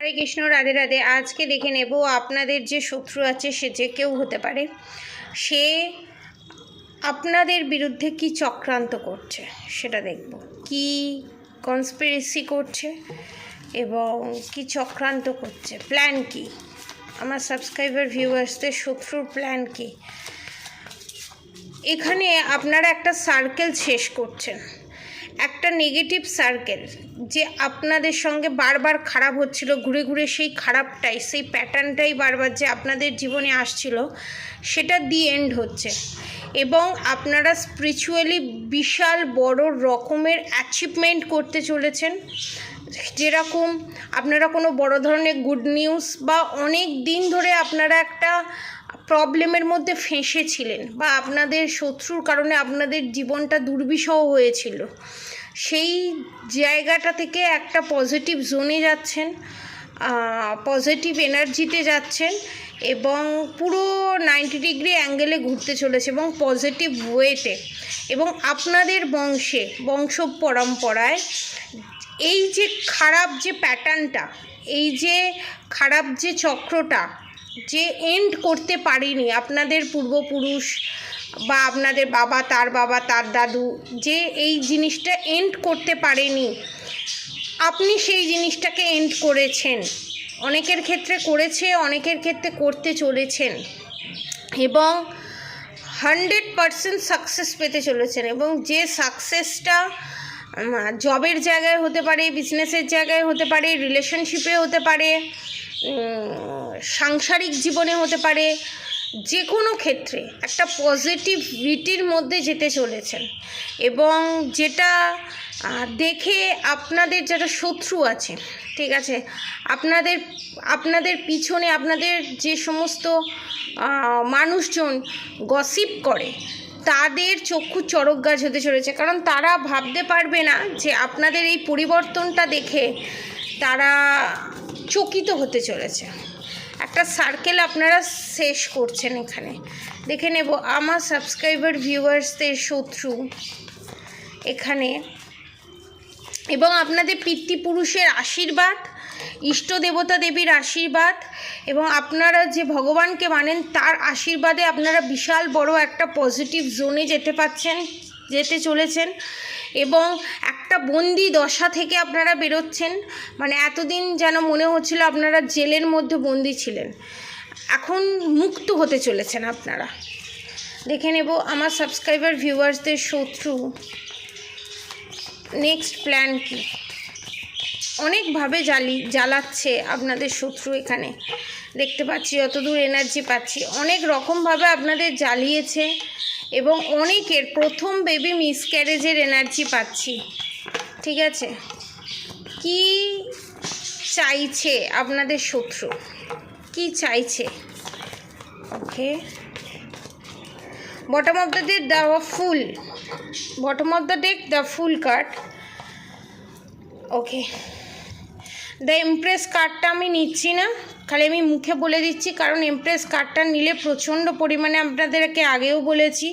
হরে কৃষ্ণ, রাধে রাধে। আজকে দেখে নেব আপনাদের যে শত্রু আছে, সে যে কেউ হতে পারে, সে আপনাদের বিরুদ্ধে কি চক্রান্ত করছে সেটা দেখব। কি কনস্পিরেসি করছে এবং কি চক্রান্ত করছে, প্ল্যান কি, আমার সাবস্ক্রাইবার ভিউয়ার্সদের শত্রুর প্ল্যান কি। এখানে আপনারা একটা সার্কেল শেষ করছেন, একটা নেগেটিভ সার্কেল যে আপনাদের সঙ্গে বারবার খারাপ হচ্ছিল, ঘুরে ঘুরে সেই খারাপটাই, সেই প্যাটার্নটাই বারবার যে আপনাদের জীবনে আসছিল, সেটা দি এন্ড হচ্ছে। এবং আপনারা স্পিরিচুয়ালি বিশাল বড় রকমের অ্যাচিভমেন্ট করতে চলেছেন। যেরকম আপনারা কোনো বড় ধরনের গুড নিউজ বা অনেক দিন ধরে আপনারা একটা প্রবলেমের মধ্যে ফেঁসেছিলেন বা আপনাদের শত্রুর কারণে আপনাদের জীবনটা দুর্বিষহ হয়েছিল, সেই জায়গাটা থেকে একটা পজিটিভ জোনে যাচ্ছেন, পজিটিভ এনার্জিতে যাচ্ছেন এবং পুরো 90 ডিগ্রি অ্যাঙ্গেলে ঘুরতে চলেছে এবং পজিটিভ ওয়েতে। এবং আপনাদের বংশ পরম্পরায় এই যে খারাপ যে প্যাটার্নটা, এই যে খারাপ যে চক্রটা যে এন্ড করতে পারেনি আপনাদের পূর্বপুরুষ বা আপনাদের বাবা তার দাদু, যে এই জিনিসটা এন্ড করতে পারেনি, আপনি সেই জিনিসটাকে এন্ড করেছেন। অনেকের ক্ষেত্রে করেছে, অনেকের ক্ষেত্রে করতে চলেছেন এবং 100% সাকসেস পেতে চলেছেন। এবং যে সাকসেসটা জবের জায়গায় হতে পারে, বিজনেসের জায়গায় হতে পারে, রিলেশনশিপে হতে পারে, সাংসারিক জীবনে হতে পারে, যে কোনো ক্ষেত্রে একটা পজিটিভিটির মধ্যে যেতে চলেছেন। এবং যেটা দেখে আপনাদের যারা শত্রু আছে, ঠিক আছে, আপনাদের পিছনে আপনাদের যে সমস্ত মানুষজন গসিপ করে, তাদের চক্ষু চড়ক গাছ হতে চলেছে। কারণ তারা ভাবতে পারবে না যে আপনাদের এই পরিবর্তনটা দেখে তারা চকিত হতে চলেছে। একটা সার্কেল আপনারা শেষ করছেন। এখানে দেখে নেব আমার সাবস্ক্রাইবার ভিউয়ার্সদের শত্রু এখানে, এবং আপনাদের পিতৃপুরুষের আশীর্বাদ, ইষ্ট দেবতা দেবীর আশীর্বাদ এবং আপনারা যে ভগবানকে মানেন তার আশীর্বাদে আপনারা বিশাল বড় একটা পজিটিভ জোনে যেতে চলেছেন। এবং একটা বন্দি দশা থেকে আপনারা বেরোচ্ছেন। মানে এতদিন যেন মনে হচ্ছিল আপনারা জেলের মধ্যে বন্দি ছিলেন, এখন মুক্ত হতে চলেছেন আপনারা। দেখে নেব আমার সাবস্ক্রাইবার ভিউয়ার্সদের শত্রু নেক্সট প্ল্যান কি। অনেকভাবে জ্বালাচ্ছে আপনাদের শত্রু, এখানে দেখতে পাচ্ছি, যতদূর এনার্জি পাচ্ছি অনেক রকমভাবে আপনাদের জ্বালিয়েছে এবং অনেকের প্রথম বেবি মিসক্যারেজের এনার্জি পাচ্ছি। ঠিক আছে, কি চাইছে আপনাদের শত্রু, কি চাইছে? Okay, bottom of the deck the fool card. Okay, the empress কার্ডটা আমি নিচ্ছি না, খালি আমি মুখে বলে দিচ্ছি, কারণ এমপ্রেস কার্ডটা নিলে প্রচণ্ড পরিমাণে, আপনাদেরকে আগেও বলেছি,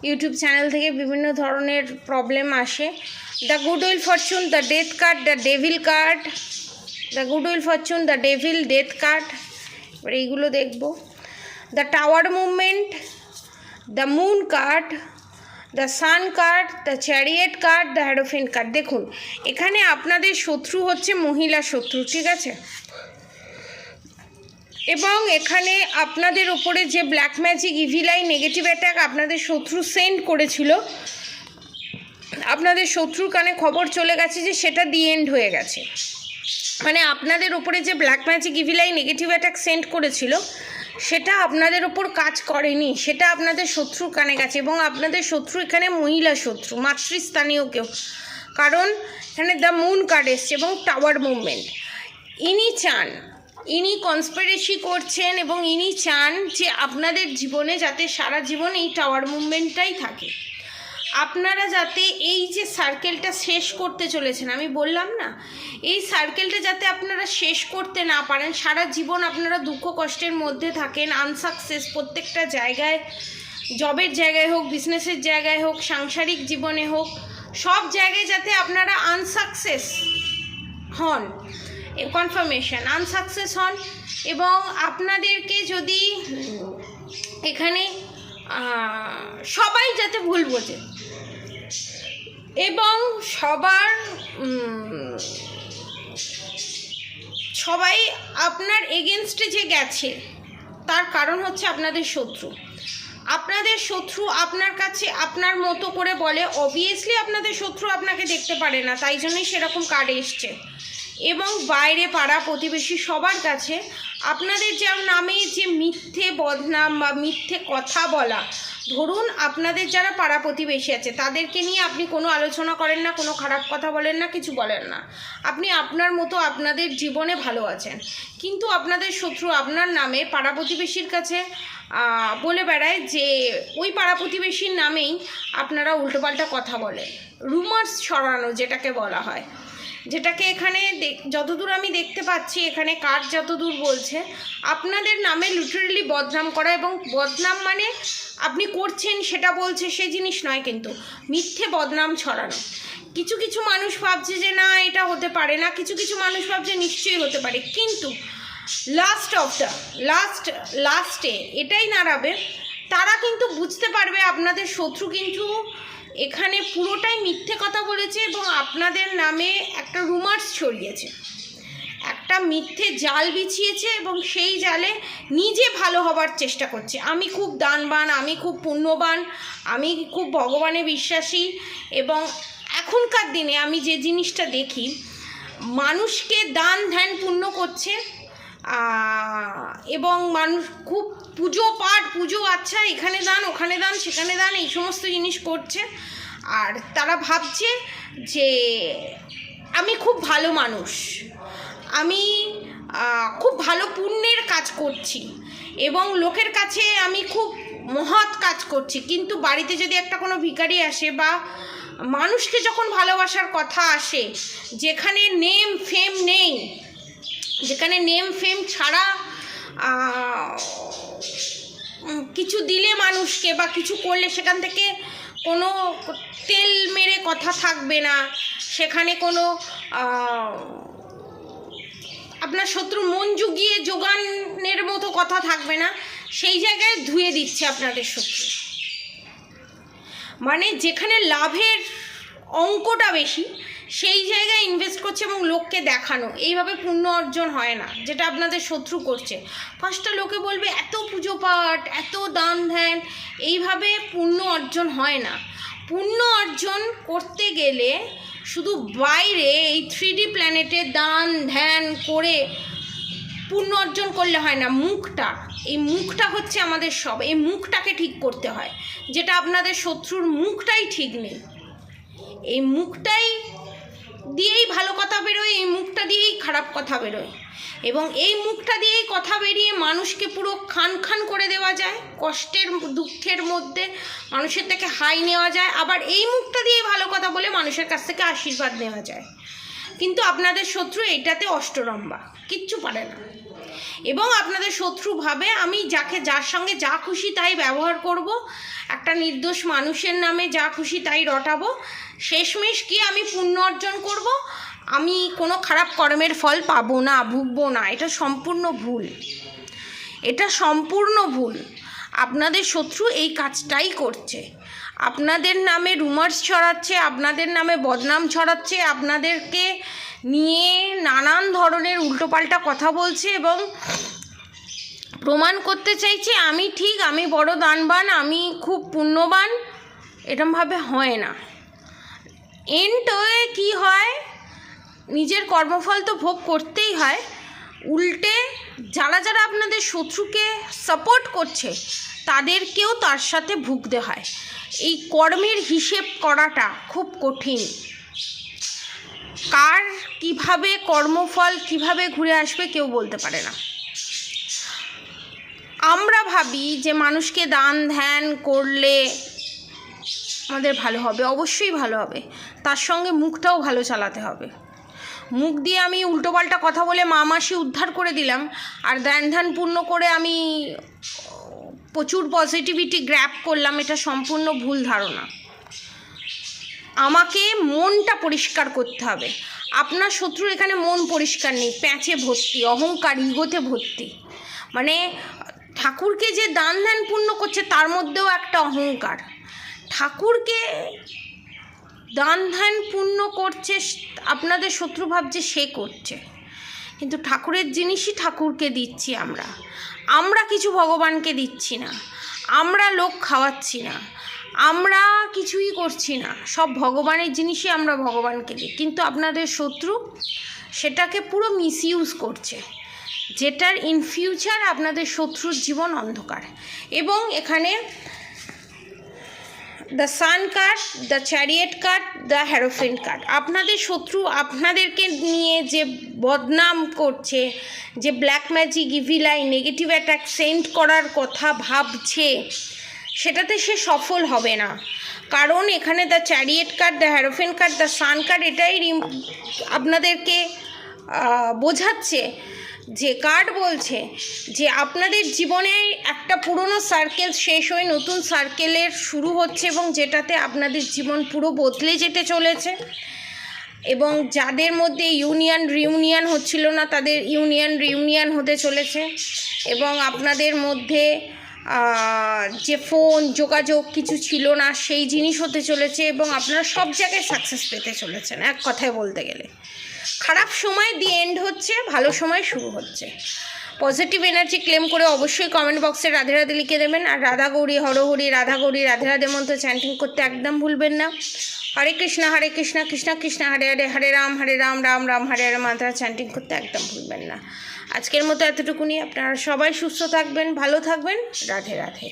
ইউটিউব চ্যানেল থেকে বিভিন্ন ধরনের প্রবলেম আসে। The good will Fortune, the death card, the devil card, the good will Fortune, the devil, death card. এবার এইগুলো দেখব। The tower movement, the moon card, the sun card, the chariot card, the হ্যারোফেন্ট card. দেখুন, এখানে আপনাদের শত্রু হচ্ছে মহিলা শত্রু, ঠিক আছে। এবং এখানে আপনাদের ওপরে যে black magic, evil I, negative attack আপনাদের শত্রু সেন্ড করেছিল, আপনাদের শত্রুর কানে খবর চলে গেছে যে সেটা দি এন্ড হয়ে গেছে। মানে আপনাদের ওপরে যে black magic, evil I, negative attack send করেছিল, সেটা আপনাদের ওপর কাজ করেনি, সেটা আপনাদের শত্রুর কানে গেছে। এবং আপনাদের শত্রু এখানে মহিলা শত্রু, মাতৃস্থানীয় কেউ, কারণ এখানে দ্য মুন কার্ড এসছে এবং টাওয়ার মুভমেন্ট। ইনি কনস্পিরেসি করছেন এবং ইনি চান যে আপনাদের জীবনে যাতে সারা জীবন এই টাওয়ার মুভমেন্টটাই থাকে, আপনারা যাতে এই যে সার্কেলটা শেষ করতে চলেছেন, আমি বললাম না, এই সার্কেলটা যাতে আপনারা শেষ করতে না পারেন, সারা জীবন আপনারা দুঃখ কষ্টের মধ্যে থাকেন, আনসাকসেস প্রত্যেকটা জায়গায়, জবের জায়গায় হোক, বিজনেসের জায়গায় হোক, সাংসারিক জীবনে হোক, সব জায়গায় যাতে আপনারা আনসাকসেস হন, কনফার্মেশন আনসাকসেস হন, এবং আপনাদেরকে যদি এখানে সবাই যাতে ভুল বোঝে এবং সবাই আপনার এগেনস্টে যে গেছে তার কারণ হচ্ছে আপনাদের শত্রু। আপনাদের শত্রু আপনার কাছে আপনার মতো করে বলে, অবভিয়াসলি আপনাদের শত্রু আপনাকে দেখতে পারে না, তাই জন্যই সেরকম কার্ড এসছে। এবং বাইরে পাড়া প্রতিবেশী সবার কাছে আপনাদের যে নামে যে মিথ্যে বদনাম বা মিথ্যে কথা বলা, ধরুন আপনাদের যারা পাড়া প্রতিবেশী আছে তাদেরকে নিয়ে আপনি কোনো আলোচনা করেন না, কোনো খারাপ কথা বলেন না, কিছু বলেন না, আপনি আপনার মতো আপনাদের জীবনে ভালো আছেন। কিন্তু আপনাদের শত্রু আপনার নামে পাড়া প্রতিবেশীর কাছে বলে বেড়ায় যে ওই পাড়া প্রতিবেশীর নামেই আপনারা উল্টোপাল্টা কথা বলেন, রুমার্স ছড়ানো যেটাকে বলা হয়, যেটাকে এখানে যতদূর আমি দেখতে পাচ্ছি এখানে কার্ড যতদূর বলছে আপনাদের নামে লিটারেলি বদনাম করা। এবং বদনাম মানে আপনি করছেন সেটা বলছে সে জিনিস নয়, কিন্তু মিথ্যে বদনাম ছড়ানো। কিছু কিছু মানুষ ভাবছে যে না এটা হতে পারে না, কিছু কিছু মানুষ ভাবছে নিশ্চয়ই হতে পারে, কিন্তু লাস্টে এটাই নাড়াবে, তারা কিন্তু বুঝতে পারবে আপনাদের শত্রু কিন্তু এখানে পুরোটাই মিথ্যে কথা বলেছে এবং আপনাদের নামে একটা রুমার্স ছড়িয়েছে, একটা মিথ্যে জাল বিছিয়েছে এবং সেই জালে নিজে ভালো হবার চেষ্টা করছে। আমি খুব দানবান, আমি খুব পুণ্যবান, আমি খুব ভগবানে বিশ্বাসী। এবং এখনকার দিনে আমি যে জিনিসটা দেখি, মানুষকে দান ধ্যান পুণ্য করছে এবং মানুষ খুব পুজো আচ্ছা এখানে দান ওখানে দান সেখানে দান এই সমস্ত জিনিস করছে। আর তারা ভাবছে যে আমি খুব ভালো মানুষ, আমি খুব ভালো পুণ্যের কাজ করছি এবং লোকের কাছে আমি খুব মহৎ কাজ করছি। কিন্তু বাড়িতে যদি একটা কোনো ভিখারি আসে বা মানুষকে যখন ভালোবাসার কথা আসে, যেখানে নেম ফেম নেই, যেখানে নেম ফেম ছাড়া কিছু দিলে মানুষকে বা কিছু করলে সেখান থেকে কোনো তেল মেরে কথা থাকবে না, সেখানে কোনো আপনার শত্রু মন জুগিয়ে যোগানের মতো কথা থাকবে না, সেই জায়গায় ধুয়ে দিচ্ছে আপনাদের শত্রু। মানে যেখানে লাভের অঙ্কটা বেশি সেই জায়গায় ইনভেস্ট করছে এবং লোককে দেখানো, এইভাবে পুণ্য অর্জন হয় না, যেটা আপনাদের শত্রু করছে। ফার্স্টটা লোকে বলবে এত পুজো পাঠ, এত দান ধ্যান, এইভাবে পুণ্য অর্জন হয় না। পুণ্য অর্জন করতে গেলে শুধু বাইরে এই 3D প্ল্যানেটে দান ধ্যান করে পুণ্য অর্জন করলে হয় না। এই মুখটা হচ্ছে আমাদের সব, এই মুখটাকে ঠিক করতে হয়, যেটা আপনাদের শত্রুর মুখটাই ঠিক নেই। এই মুখটাই দিয়েই ভালো কথা বেরোয়, এই মুখটা দিয়েই খারাপ কথা বেরোয় এবং এই মুখটা দিয়েই কথা বেরিয়ে মানুষকে পুরো খান করে দেওয়া যায়, কষ্টের দুঃখের মধ্যে মানুষের থেকে হাই নেওয়া যায়। আবার এই মুখটা দিয়ে ভালো কথা বলে মানুষের কাছ থেকে আশীর্বাদ নেওয়া যায়। কিন্তু আপনাদের শত্রু এইটাতে অষ্টরম্বা, কিচ্ছু পারে না। এবং আপনাদের শত্রু ভাবে আমি যার সঙ্গে যা খুশি তাই ব্যবহার করব, একটা নির্দোষ মানুষের নামে যা খুশি তাই রটাবো, শেষমেশ কি আমি পুণ্য অর্জন করব, আমি কোনো খারাপ কর্মের ফল পাবো না, ভুগবো না। এটা সম্পূর্ণ ভুল, এটা সম্পূর্ণ ভুল। আপনাদের শত্রু এই কাজটাই করছে, আপনাদের নামে রুমার্স ছড়াচ্ছে, আপনাদের নামে বদনাম ছড়াচ্ছে, আপনাদেরকে নিয়ে নানান ধরনের উল্টোপাল্টা কথা বলছে এবং প্রমাণ করতে চাইছে আমি ঠিক, আমি বড় দানবান, আমি খুব পুণ্যবান। এরমভাবে হয় না। এন্ডে কী হয়, নিজের কর্মফল তো ভোগ করতেই হয়, উল্টে যারা আপনাদের শত্রুকে সাপোর্ট করছে তাদেরকেও তার সাথে ভুগতে হয়। এই কর্মের হিসেব করাটা খুব কঠিন। কার কিভাবে কর্মফল কিভাবে ঘুরে আসবে কেউ বলতে পারে না। আমরা ভাবি যে মানুষকে দান ধ্যান করলে আমাদের ভালো হবে, অবশ্যই ভালো হবে, তার সঙ্গে মুখটাও ভালো চালাতে হবে। মুখ দিয়ে আমি উল্টোপাল্টা কথা বলে মাসি উদ্ধার করে দিলাম আর ধ্যান ধ্যান পূর্ণ করে আমি প্রচুর পজিটিভিটি গ্র্যাব করলাম, এটা সম্পূর্ণ ভুল ধারণা। আমাকে মনটা পরিষ্কার করতে হবে। আপনার শত্রুর এখানে মন পরিষ্কার নেই, প্যাঁচে ভর্তি, অহংকার, ইগোতে ভর্তি। মানে ঠাকুরকে যে দান ধ্যান পূর্ণ করছে তার মধ্যেও একটা অহংকার। ঠাকুরকে দান ধ্যান পূর্ণ করছে, আপনাদের শত্রু ভাবছে সে করছে, কিন্তু ঠাকুরের জিনিসই ঠাকুরকে দিচ্ছি আমরা। আমরা কিছু ভগবানকে দিচ্ছি না, আমরা লোক খাওয়াচ্ছি না, আমরা কিছুই করছি না, সব ভগবানের জিনিসই আমরা ভগবানকে দিই। কিন্তু আপনাদের শত্রু সেটাকে পুরো মিসইউজ করছে, যেটার ইন ফিউচার আপনাদের শত্রুর জীবন অন্ধকার। এবং এখানে the sun card, the chariot card, the হ্যারোফেন্ট card. আপনাদের শত্রু আপনাদেরকে নিয়ে যে বদনাম করছে, যে black magic, evil I, negative attack send করার কথা ভাবছে, সেটাতে সে সফল হবে না। কারণ এখানে the chariot card, the হ্যারোফেন্ট card, the sun card এটাই আপনাদেরকে বোঝাচ্ছে, যে কার্ড বলছে যে আপনাদের জীবনে একটা পুরনো সার্কেল শেষ হয়ে নতুন সার্কেলের শুরু হচ্ছে, এবং যেটাতে আপনাদের জীবন পুরো বদলে যেতে চলেছে। এবং যাদের মধ্যে ইউনিয়ন রিউনিয়ন হচ্ছিল না, তাদের ইউনিয়ন রিউনিয়ন হতে চলেছে। এবং আপনাদের মধ্যে যে ফোন যোগাযোগ কিছু ছিল না, সেই জিনিস হতে চলেছে। এবং আপনারা সব জায়গায় সাকসেস পেতে চলেছেন, এক কথায় বলতে গেলে। খারাপ সময় দি এন্ড হচ্ছে, ভালো সময় শুরু হচ্ছে। পজিটিভ এনার্জি ক্লেম করে অবশ্যই কমেন্ট বক্সে রাধে রাধে লিখে দেবেন। আর রাধা গৌরী হরহরি, রাধা গৌরী রাধে রাধে মন্ত্র চ্যান্টিং করতে একদম ভুলবেন না। হরে কৃষ্ণ কৃষ্ণ কৃষ্ণ হরে হরে, হরে রাম রাম রাম হরে হরে মন্ত্র চ্যান্টিং করতে একদম ভুলবেন না। আজকের মতো এতটুকুনি। আপনারা সবাই সুস্থ থাকবেন, ভালো থাকবেন। রাধে রাধে।